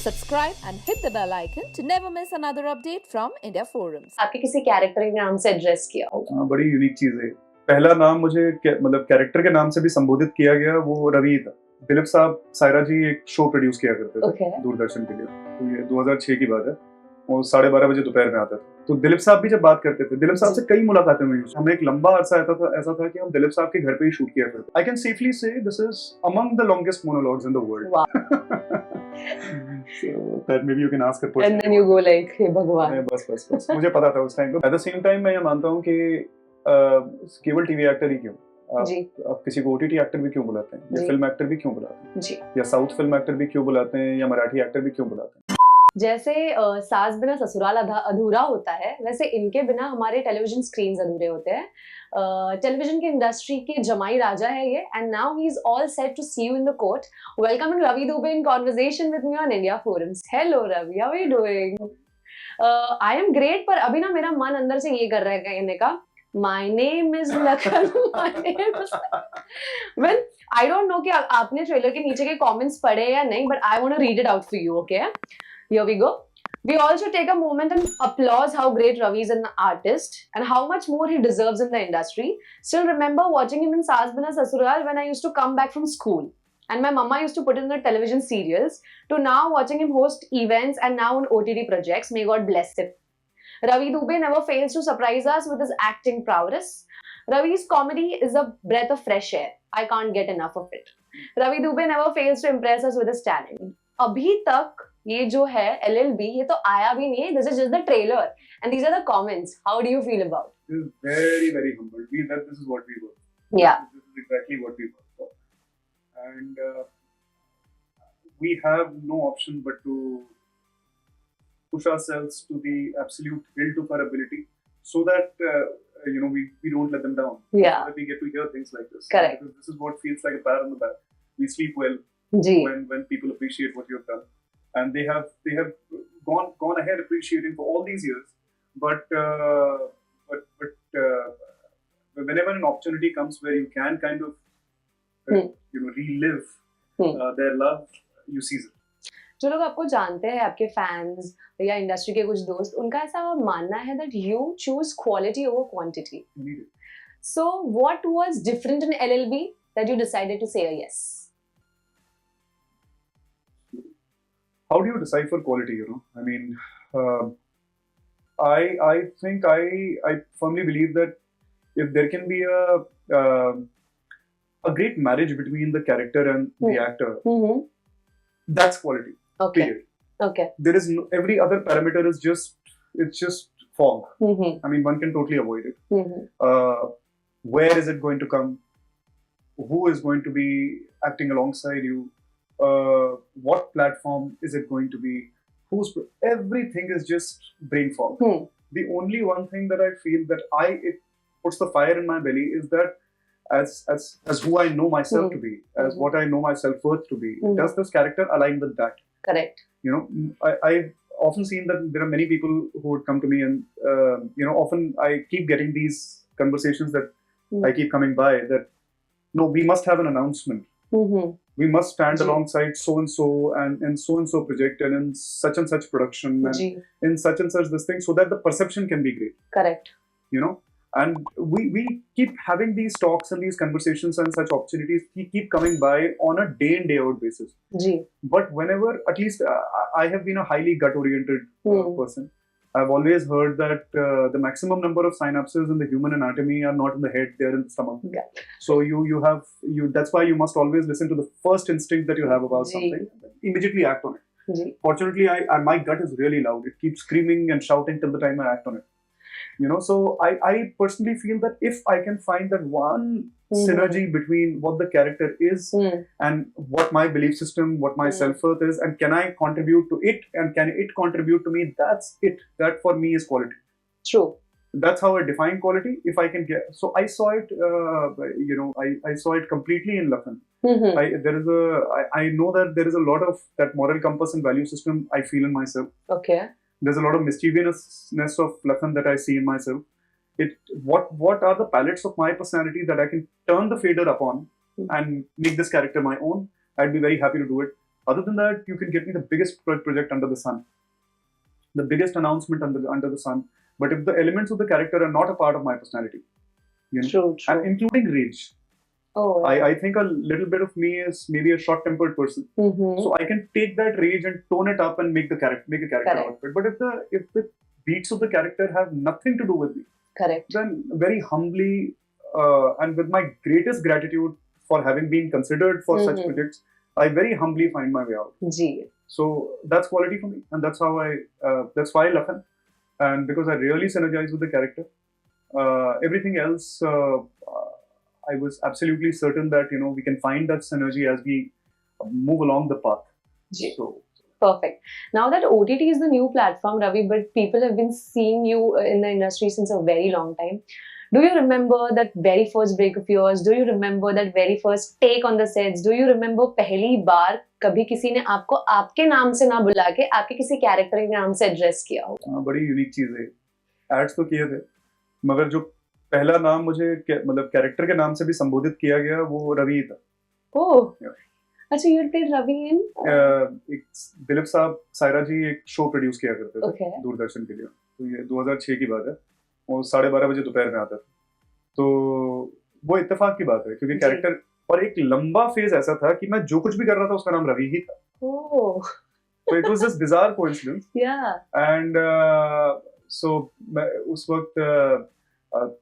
Subscribe and hit the bell icon to never miss another update from India Forums. आपके किसी character के नाम से एड्रेस किया होगा? हाँ, बड़ी यूनिक चीज है। पहला नाम मुझे मतलब कैरेक्टर के नाम से भी संबोधित किया गया, वो रवि था। दिलीप साहब सायरा जी एक शो प्रोड्यूस किया करते थे दूरदर्शन के लिए। तो ये 2006 की बात है और 12:30 बजे दोपहर में आता था। तो दिलीप साहब भी जब बात करते थे, दिलीप साहब से कई मुलाकातें हुई। हमें एक लंबा अरसा ऐसा था कि हम दिलीप साहब के घर पे ही शूट किया करते। आई कैन सेफली से this is among the longest monologues in the world. So that maybe you can ask a question. And then you go like, हे भगवान। बस मुझे पता था उस टाइम पे। At the same time मैं ये मानता हूँ कि केवल टीवी एक्टर ही क्यों, आप किसी को ओटीटी एक्टर भी क्यों बुलाते हैं, या फिल्म एक्टर भी क्यों बुलाते हैं जी, या साउथ फिल्म एक्टर भी क्यों बुलाते हैं, या मराठी एक्टर भी क्यों बुलाते हैं। जैसे सास बिना ससुराल अधूरा होता है, वैसे इनके बिना हमारे टेलीविजन स्क्रीन्स अधूरे होते हैं। टेलीविजन की इंडस्ट्री के जमाई राजा है ये, and now he is all set to see you in the court. Welcoming Ravi Dubey in conversation with me on India forums. Hello Ravi, how are you doing? I am great, पर अभी ना मेरा मन अंदर से ये कर रहा है कहने का, my name is Lakhan, my name is well, I don't know कि आपने ट्रेलर के नीचे के कमेंट्स पढ़े या नहीं, but I want to read it out for you, okay? Here we go. We all should take a moment and applaud how great Ravi is an artist and how much more he deserves in the industry. Still remember watching him in Saas Bina Sasural when I used to come back from school. And my mama used to put in the television serials, to now watching him host events and now on OTT projects. May God bless him. Ravie Dubey never fails to surprise us with his acting prowess. Ravi's comedy is a breath of fresh air. I can't get enough of it. Ravie Dubey never fails to impress us with his talent. अभी तक ये जो है LLB, ये तो आया भी नहीं है. This is just the trailer and these are the comments. How do you feel about it? This is very, very humble. This is what we work. Yeah. This is exactly what we work for. And we have no option but to push ourselves to the absolute hilt of our ability, so that we don't let them down. Yeah. So that we get to hear things like this. Correct. Because this is what feels like a pat on the back. We sleep well when people appreciate what you have done, and they have gone ahead appreciating for all these years. But whenever an opportunity comes where you can kind of relive their love, you seize it. जो लोग आपको जानते हैं, आपके fans या industry के कुछ दोस्त, उनका ऐसा मानना है that you choose quality over quantity. So what was different in LLB that you decided to say a yes? How do you decipher quality? I mean, I think I firmly believe that if there can be a great marriage between the character and the actor, that's quality. Okay. Period. Okay. There is every other parameter is just fog. I mean, one can totally avoid it. Where is it going to come? Who is going to be acting alongside you? What platform is it going to be? Everything is just brain fog. The only one thing that I feel that it puts the fire in my belly is that as who I know myself to be, as what I know my self-worth to be, does this character align with that? Correct. I've often seen that there are many people who would come to me and often I keep getting these conversations that I keep coming by that, no, we must have an announcement. We must stand alongside so and so project and in such and such production and in such and such this thing, so that the perception can be great. Correct. And we keep having these talks and these conversations and such opportunities keep coming by on a day in day out basis. But whenever, at least I have been a highly gut oriented person. I've always heard that the maximum number of synapses in the human anatomy are not in the head, they're in the stomach. Yeah. So that's why you must always listen to the first instinct that you have about something. Immediately act on it. Fortunately, my gut is really loud. It keeps screaming and shouting till the time I act on it. So I personally feel that if I can find that one synergy between what the character is and what my belief system, what my self-worth is, and can I contribute to it and can it contribute to me, that's it. That for me is quality. True. That's how I define quality. If I can get, so I saw it, I saw it completely in Lakhan. I know that there is a lot of that moral compass and value system I feel in myself. Okay. There's a lot of mischievousness of Lakhan that I see in myself. What are the palettes of my personality that I can turn the fader upon and make this character my own? I'd be very happy to do it. Other than that, you can get me the biggest project under the sun, the biggest announcement under the sun. But if the elements of the character are not a part of my personality, you know, True. and including rage. Oh, I think a little bit of me is maybe a short-tempered person, so I can take that rage and tone it up and make a character out of it. But if the beats of the character have nothing to do with me, then very humbly and with my greatest gratitude for having been considered for such projects, I very humbly find my way out. So that's quality for me, and that's why I love him, and because I really synergize with the character. Everything else, I was absolutely certain that we can find that synergy as we move along the path. So perfect. Now that OTT is the new platform, Ravi, but people have been seeing you in the industry since a very long time. Do you remember that very first break of yours? Do you remember that very first take on the sets? Do you remember पहली बार कभी किसी ने आपको आपके नाम से ना बुला के आपके किसी कैरेक्टर के नाम से एड्रेस किया हो? बड़ी यूनिक चीज है. एड्स तो किए थे, मगर जो पहला नाम मुझे मतलब कैरेक्टर के नाम से भी संबोधित किया गया वो रवि था. ओह, अच्छा, you played Ravi in? एक दिलीप साहब सायरा जी एक शो प्रोड्यूस किया करते थे दूरदर्शन के लिए. तो ये 2006 की बात है और 12:30 बजे दोपहर में आता था. तो वो इत्तेफाक की बात है क्योंकि कैरेक्टर और एक लंबा फेज ऐसा था कि मैं जो कुछ भी कर रहा था उसका नाम रवि ही था. So it was this bizarre coincidence. And so उस वक्त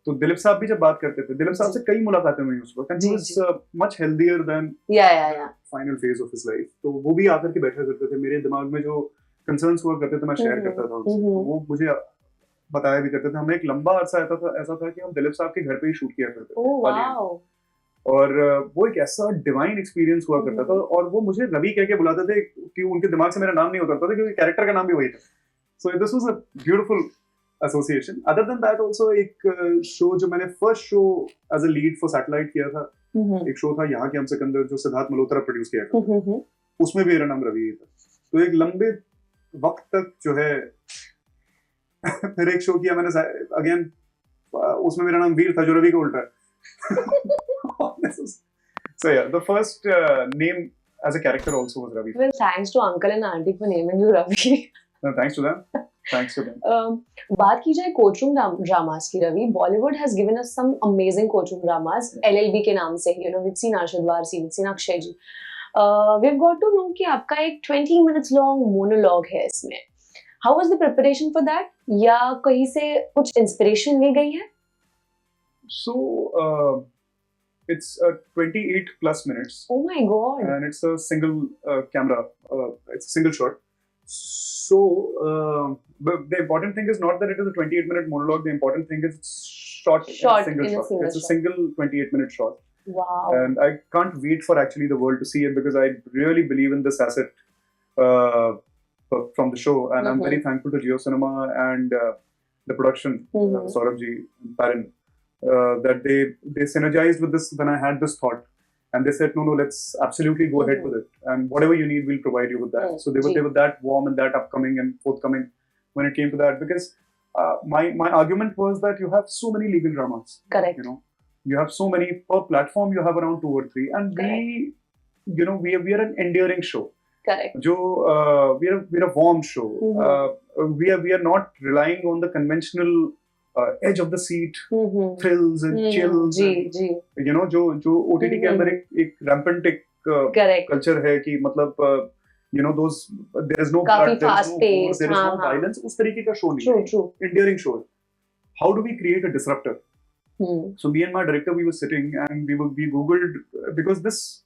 तो दिलीप साहब भी जब बात करते थे, दिलीप साहब से कई मुलाकातें हुई उस वक्त, and he was much healthier than final phase of his life. तो वो भी आकर के बैठा करते थे, मेरे दिमाग में जो concerns हुआ करते थे मैं शेयर करता था उनसे, वो मुझे बताया भी करते थे. हमें एक लंबा अरसा ऐसा था कि हम दिलीप साहब के घर पे ही शूट किया करते थे. और वो एक ऐसा डिवाइन एक्सपीरियंस हुआ करता था और वो मुझे रवि कह के बुलाते थे कि उनके दिमाग से मेरा नाम नहीं उतरता था क्योंकि कैरेक्टर का नाम भी वही था. So this was a beautiful association. Other than that also एक शो जो मैंने first show as a lead for satellite किया था, एक शो था यहाँ के हम सिकंदर जो सिद्धार्थ मल्होत्रा प्रोड्यूस किया था, उसमें भी मेरा नाम रवि था. तो एक लंबे वक्त तक जो है फिर एक शो किया मैंने अगेन, उसमें मेरा नाम वीर था जो रवि का उल्टा है. So yeah, the first name as a character also was Ravi. Well, thanks to uncle and auntie for naming you Ravi. No, thanks to them. Thanks to them. बात की जाए कोर्टरूम ड्रामास की, Ravi, Bollywood has given us some amazing courtroom dramas. LLB के नाम से, we've seen Arshad Varsi, we've seen Akshay ji. We've got to know कि आपका एक 20 minutes long monologue है इसमें. How was the preparation for that? या कहीं से कुछ inspiration ली गई है? So it's 28 plus minutes. Oh my god! And it's a single camera. It's a single shot. So but the important thing is not that it is a 28-minute monologue. The important thing is it's shot in a single shot. It's a single 28-minute shot. Wow! And I can't wait for actually the world to see it because I really believe in this asset from the show, and I'm very thankful to Jio Cinema and the production, Saurabh ji, Parin. That they synergized with this when I had this thought, and they said no, let's absolutely go ahead with it, and whatever you need we'll provide you with that. So they were that warm and that upcoming and forthcoming when it came to that, because my argument was that you have so many legal dramas. Correct. You have so many per platform. You have around 2 or 3, and we are an endearing show. Correct. We're a warm show. We are not relying on the conventional edge of the seat thrills and chills. जो OTT के अंदर एक rampant culture है कि मतलब those there is no blood, there is no gore, there is no violence. उस तरीके का show नहीं है. Endearing show. How do we create a disruptor? So me and my director, we were sitting and we googled, because this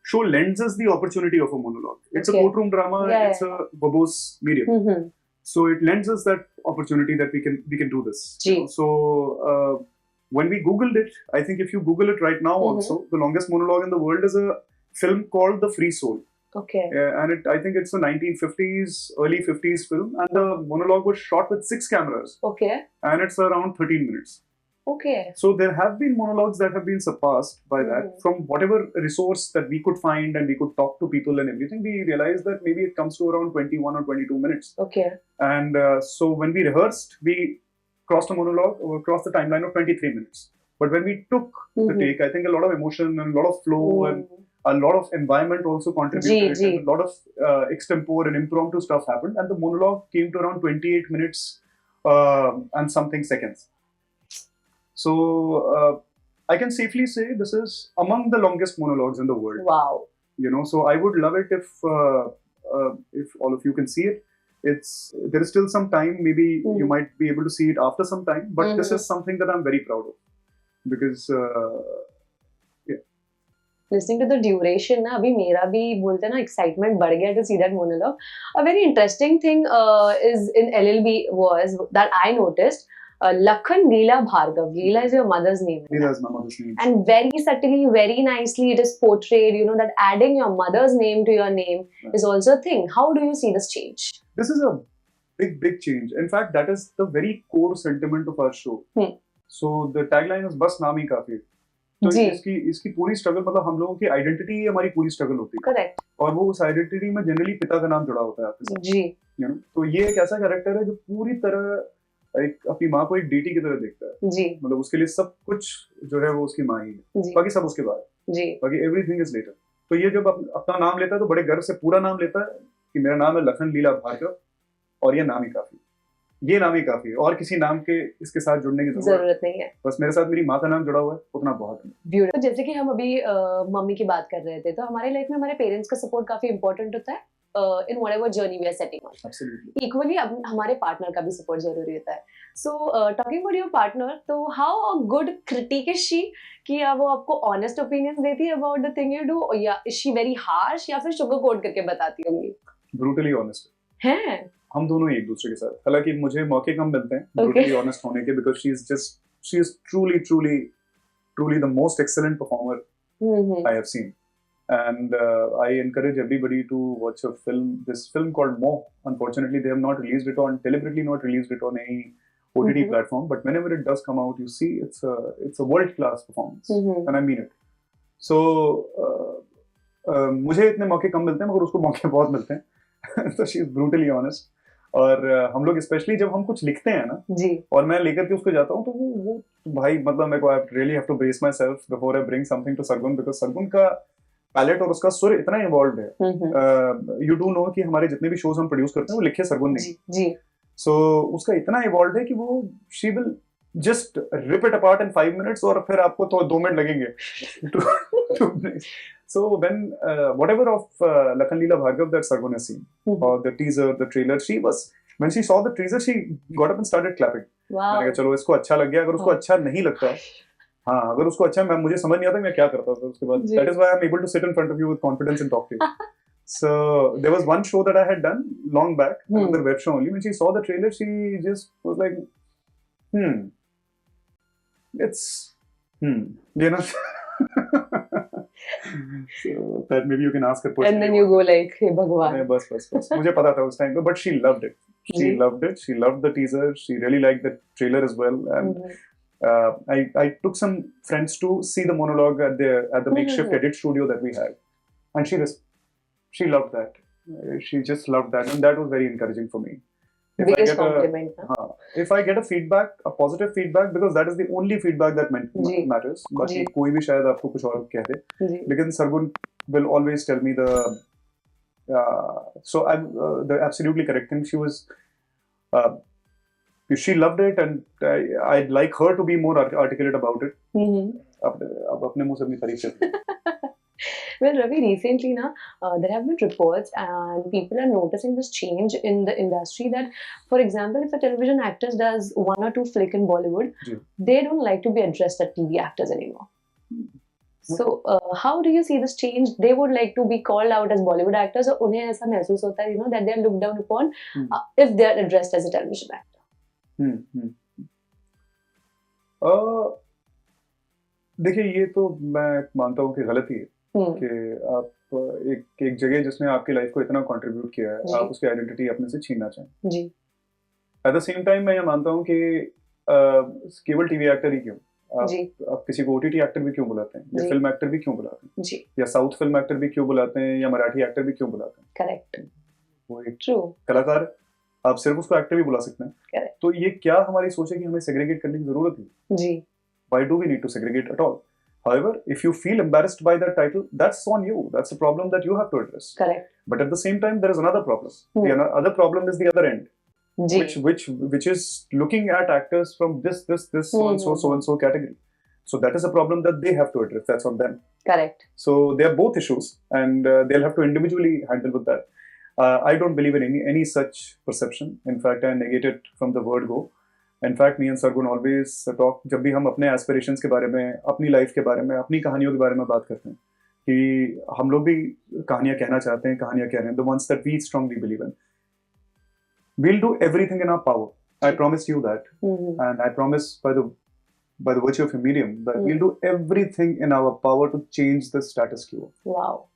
show lends us the opportunity of a monologue. It's a courtroom drama. It's a verbose medium. So it lends us that opportunity that we can do this. So when we googled it, I think if you Google it right now also, the longest monologue in the world is a film called The Free Soul. Okay. And I think it's a 1950s, early 50s film, and the monologue was shot with 6 cameras. Okay. And it's around 13 minutes. Okay. So there have been monologues that have been surpassed by that. From whatever resource that we could find and we could talk to people and everything, we realized that maybe it comes to around 21 or 22 minutes. Okay. And so when we rehearsed, we crossed a monologue or crossed the timeline of 23 minutes. But when we took the take, I think a lot of emotion and a lot of flow and a lot of environment also contributed. Ji. And a lot of extempore and impromptu stuff happened, and the monologue came to around 28 minutes and something seconds. So I can safely say this is among the longest monologues in the world. Wow. You know, so I would love it if all of you can see it. There is still some time. Maybe you might be able to see it after some time, but this is something that I'm very proud of, because Listening to the duration, ना अभी मेरा भी बोलते हैं ना excitement बढ़ गया to see that monologue. A very interesting thing is in LLB was that I noticed. Lakhan Leela Bhargav. Leela is your mother's name. Leela is my mother's name. And very subtly, very nicely, it is portrayed. You know that adding your mother's name to your name is also a thing. How do you see this change? This is a big change. In fact, that is the very core sentiment of our show. So the tagline is "बस नाम ही काफी है." तो इसकी पूरी struggle, मतलब हम लोगों की आइडेंटिटी ही हमारी पूरी स्ट्रगल होती है. करेक्ट. और वो उस आइडेंटिटी में जनरली पिता का नाम जुड़ा होता है आपके साथ. जी. You know? तो ये एक ऐसा कैरेक्टर है जो पूरी तरह एक अपनी माँ को एक डीटी की तरह देखता है. जी. मतलब उसके लिए सब कुछ जो है वो उसकी माँ ही है. बाकी सब उसके बाद. जी. बाकी एवरीथिंग इज लेटर. तो ये जब अपना नाम लेता है तो बड़े गर्व से पूरा नाम लेता है कि मेरा नाम है लखन लीला भार्गव और ये नाम ही काफी. ये नाम ही काफी है, और किसी नाम के इसके साथ जुड़ने की जरूरत नहीं है. बस मेरे साथ मेरी माँ का नाम जुड़ा हुआ है, उतना बहुत है. ब्यूटीफुल. तो जैसे कि हम अभी मम्मी की बात कर रहे थे, तो हमारे लाइफ में हमारे पेरेंट्स का सपोर्ट काफी इंपॉर्टेंट होता है. In whatever journey we are setting on. Absolutely. Equally, हमारे पार्टनर का भी सपोर्ट जरूरी होता है. So talking about your partner, तो how a good critic is she? कि वो आपको honest opinions देती है about the thing you do, या is she very harsh या फिर sugar coat करके बताती होंगी? Brutally honest. हैं? हम दोनों ही एक दूसरे के साथ. हालांकि मुझे मौके कम मिलते हैं brutally honest होने के, because she is truly the most excellent performer I have seen. And I encourage everybody to watch this film called Mo. Unfortunately, they have deliberately not released it on any OTT platform. But whenever it does come out, you see it's a world-class performance, and I mean it. So मुझे इतने मौके कम मिलते हैं, मगर उसको मौके बहुत मिलते हैं. So she is brutally honest. और हम लोग स्पेशली जब हम कुछ लिखते हैं ना जी, और मैं लेकर के उसको जाता हूँ, तो वो भाई, मतलब मेरे को I really have to brace myself before I bring something to Sargun, because Sargun का पैलेट और उसका सुर इतना इवॉल्व है. यू डू नो कि हमारे जितने भी शोज हम प्रोड्यूस करते हैं वो लिखे सरगुन ने. जी. सो उसका इतना इवॉल्व है कि वो she will just rip it apart in 5 minutes, और फिर आपको तो 2 मिनट लगेंगे. So when whatever of Lakhan Leela Bhargav that Sargun has seen, or the teaser, the trailer, when she saw the teaser, she got up and started clapping. Wow. मैंने कहा चलो इसको अच्छा लग गया. अगर उसको अच्छा नहीं लगता, हाँ, अगर उसको अच्छा, मुझे समझ नहीं आता मैं क्या करता था उसके बाद. That is why I'm able to sit in front of you with confidence and talk to you. So there was one show that I had done long back, another web show only. When she saw the trailer, she just was like, it's you know. So that maybe you can ask her personally. And then you go like, hey Bhagwan. बस मुझे पता था उस time पे, but she loved it. She loved it. She loved the teaser. She really liked the trailer as well. And I took some friends to see the monologue at the makeshift edit studio that we had, and she loved that. She just loved that, and that was very encouraging for me. Biggest compliment. If I get a positive feedback, because that is the only feedback that matters. बाकी कोई भी शायद आपको कुछ और कह दे, लेकिन Sargun will always tell me so I'm the absolutely correct thing. She loved it, and I'd like her to be more articulate about it. अब अपने मुंह से अपनी तारीफ करते. Well, Ravi, recently there have been reports and people are noticing this change in the industry that, for example, if a television actor does 1 or 2 flick in Bollywood, they don't like to be addressed as TV actors anymore. So, how do you see this change? They would like to be called out as Bollywood actors, or उन्हें ऐसा महसूस होता है, that they are looked down upon if they are addressed as a television actor. देखिए, ये तो मैं मानता हूँ कि गलती है कि आप एक जगह जिसने आपकी लाइफ को इतना कंट्रीब्यूट किया है, आप उसकी आइडेंटिटी अपने से छीनना चाहें. जी. एट द सेम टाइम मैं ये मानता हूँ कि केवल टीवी एक्टर ही क्यों, आप किसी को ओटीटी एक्टर भी क्यों बुलाते हैं, या फिल्म एक्टर भी क्यों बुलाते हैं, जी, या साउथ फिल्म एक्टर भी क्यों बुलाते हैं, या मराठी एक्टर भी क्यों बुलाते हैं. करेक्ट. वो एक कलाकार, आप सिर्फ उसको एक्टर भी बुला सकते हैं. करेक्ट. तो ये क्या हमारी सोच है कि हमें सेग्रीगेट करने की जरूरत है? जी. Why do we need to segregate at all? However, if you feel embarrassed by that title, that's on you. That's a problem that you have to address. Correct. But at the same time, there is another problem. The other problem is the other end, which is looking at actors from this so and so category. So that is a problem that they have to address. That's on them. Correct. So they are both issues, and they'll have to individually handle with that. I don't believe in any such perception. In fact, I negate it from the word go. In fact, me and Sargun always talk, जब भी हम अपने aspirations के बारे में, अपनी life के बारे में, अपनी कहानियों के बारे में बात करते हैं, कि हम लोग भी कहानियां कहना चाहते हैं, कहानियां कह रहे हैं, the ones that we strongly believe in. We'll do everything in our power. I promise you that, and I promise by the virtue of your medium that we'll do everything in our power to change the status quo. Wow.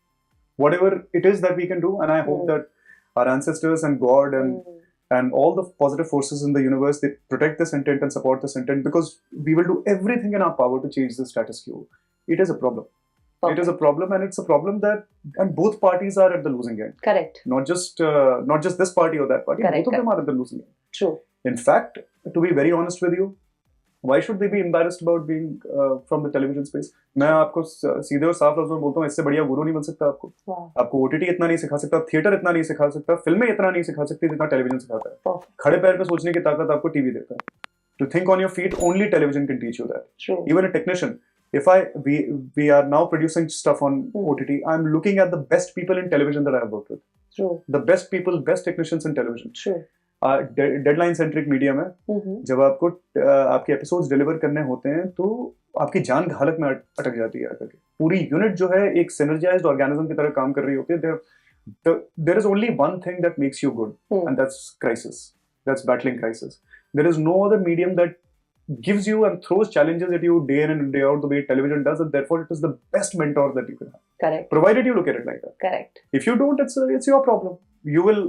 Whatever it is that we can do, and I hope that our ancestors and God and all the positive forces in the universe, they protect this intent and support this intent, because we will do everything in our power to change the status quo. It is a problem. Okay. It is a problem, and it's a problem that, and both parties are at the losing end. Correct. Not just this party or that party. Correct. Both of them are at the losing end. True. In fact, to be very honest with you, why should they be embarrassed about being from the television space? मैं आपको सीधे और साफ लफ्ज़ों में बोलता हूँ, इससे बढ़िया गुरु नहीं बन सकता आपको. आपको OTT इतना नहीं सिखा सकता, थिएटर इतना नहीं सिखा सकता, फिल्में इतना नहीं सिखा सकती जितना टेलीविजन सिखाता है. खड़े पैर पे सोचने की ताकत आपको टीवी देता है. To think on your feet, only television can teach you that. True. Even a technician. If we are now producing stuff on OTT, I'm looking at the best people in television that I have worked with. True. The best people, best technicians in television. True. Deadline centric medium है. जब आपको आपके episodes deliver करने होते हैं तो आपकी जान हालत में अटक जाती है आकर के. पूरी यूनिट जो है एक सिनर्जाइज्ड ऑर्गेनिज्म की तरह काम कर रही होती है. There is only one thing that makes you good, and that's crisis. That's battling crisis. There is no other medium that gives you and throws challenges at you day in and day out the way television does, and therefore it is the best mentor that you can have. Correct. Provided you look at it like that. Correct. If you don't, it's your problem. You will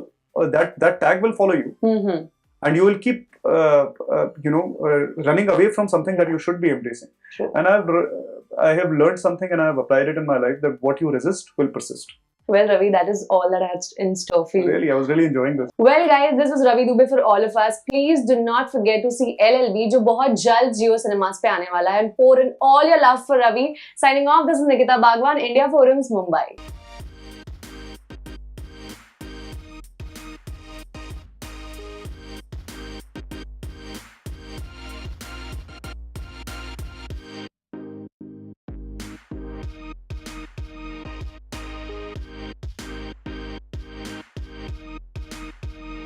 that tag will follow you, and you will keep running away from something that you should be embracing. Sure. And I have learned something, and I have applied it in my life, that what you resist will persist. Well, Ravi, that is all that I had in store for you. Really, I was really enjoying this. Well, guys, this is Ravie Dubey for all of us. Please do not forget to see LLB, जो बहुत जल्द Jio Cinemas पे आने वाला है. And pour in all your love for Ravi. Signing off, this is Nikita Bagwan, India Forums, Mumbai.